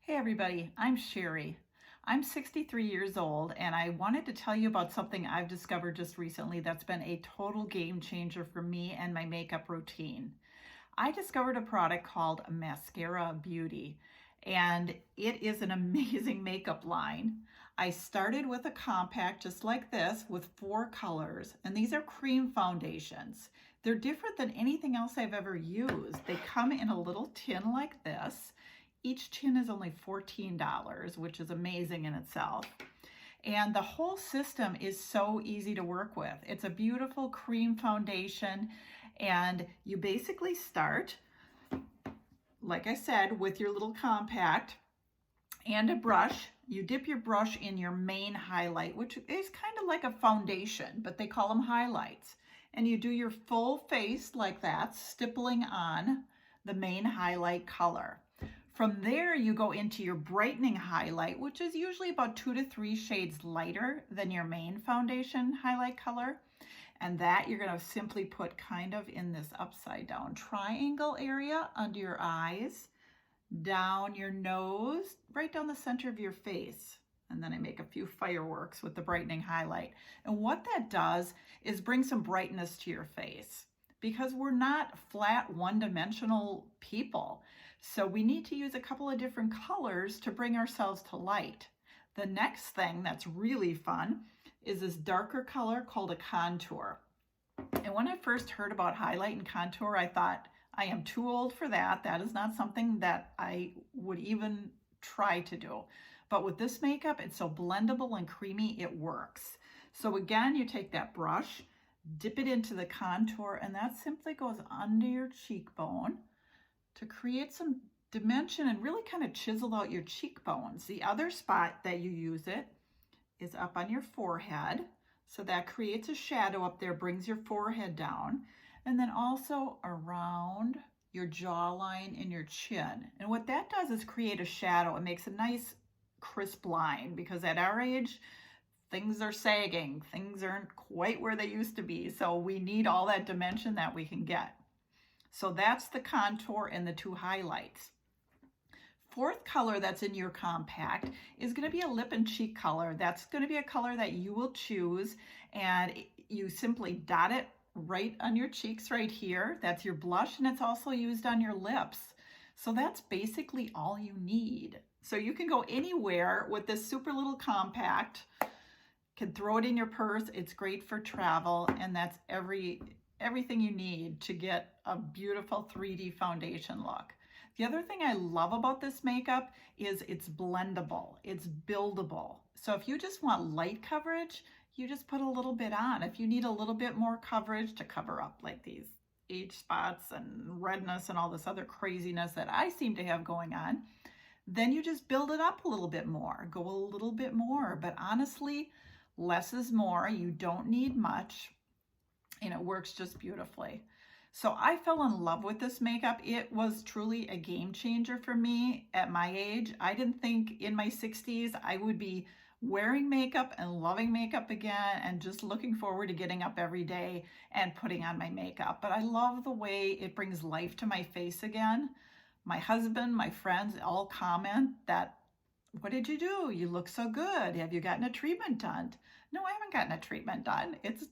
Hey everybody, I'm Sherry. I'm 63 years old and I wanted to tell you about something I've discovered just recently that's been a total game changer for me and my makeup routine. I discovered a product called Maskcara Beauty and it is an amazing makeup line. I started with a compact just like this with 4 colors, and these are cream foundations. They're different than anything else I've ever used. They come in a little tin like this. Each tin is only $14, which is amazing in itself. And the whole system is so easy to work with. It's a beautiful cream foundation, and you basically start, like I said, with your little compact and a brush. You dip your brush in your main highlight, which is kind of like a foundation, but they call them highlights. And you do your full face like that, stippling on the main highlight color. From there, you go into your brightening highlight, which is usually about 2 to 3 shades lighter than your main foundation highlight color. And that you're going to simply put kind of in this upside down triangle area under your eyes, down your nose, right down the center of your face. And then I make a few fireworks with the brightening highlight. And what that does is bring some brightness to your face, because we're not flat one-dimensional people. So we need to use a couple of different colors to bring ourselves to light. The next thing that's really fun is this darker color called a contour. And when I first heard about highlight and contour, I thought, I am too old for that. That is not something that I would even try to do. But with this makeup, it's so blendable and creamy, it works. So again, you take that brush, dip it into the contour, and that simply goes under your cheekbone to create some dimension and really kind of chisel out your cheekbones. The other spot that you use it is up on your forehead. So that creates a shadow up there, brings your forehead down, and then also around your jawline and your chin. And what that does is create a shadow. It makes a nice crisp line, because at our age, things are sagging. Things aren't quite where they used to be. So we need all that dimension that we can get. So that's the contour and the 2 highlights. Fourth color that's in your compact is going to be a lip and cheek color. That's going to be a color that you will choose, and you simply dot it right on your cheeks right here. That's your blush, and it's also used on your lips. So that's basically all you need. So you can go anywhere with this super little compact. Can throw it in your purse. It's great for travel, and that's everything you need to get a beautiful 3D foundation look. The other thing I love about this makeup is it's blendable, it's buildable. So if you just want light coverage, you just put a little bit on. If you need a little bit more coverage to cover up like these age spots and redness and all this other craziness that I seem to have going on, then you just build it up a little bit more, go a little bit more. But honestly, less is more. You don't need much, and it works just beautifully. So I fell in love with this makeup. It was truly a game changer for me at my age. I didn't think in my 60s I would be wearing makeup and loving makeup again and just looking forward to getting up every day and putting on my makeup. But I love the way it brings life to my face again. My husband, my friends all comment that, what did you do? You look so good. Have you gotten a treatment done? No, I haven't gotten a treatment done. It's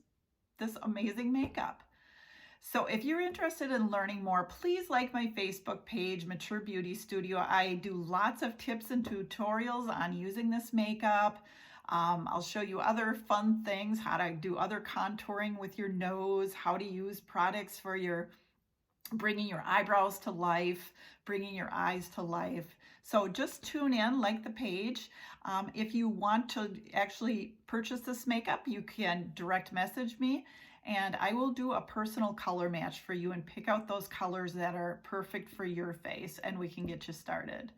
this amazing makeup. So if you're interested in learning more, please like my Facebook page, Mature Beauty Studio. I do lots of tips and tutorials on using this makeup. I'll show you other fun things, how to do other contouring with your nose, how to use products for your bringing your eyebrows to life, bringing your eyes to life. So just tune in, like the page. If you want to actually purchase this makeup, you can direct message me, and I will do a personal color match for you and pick out those colors that are perfect for your face, and we can get you started.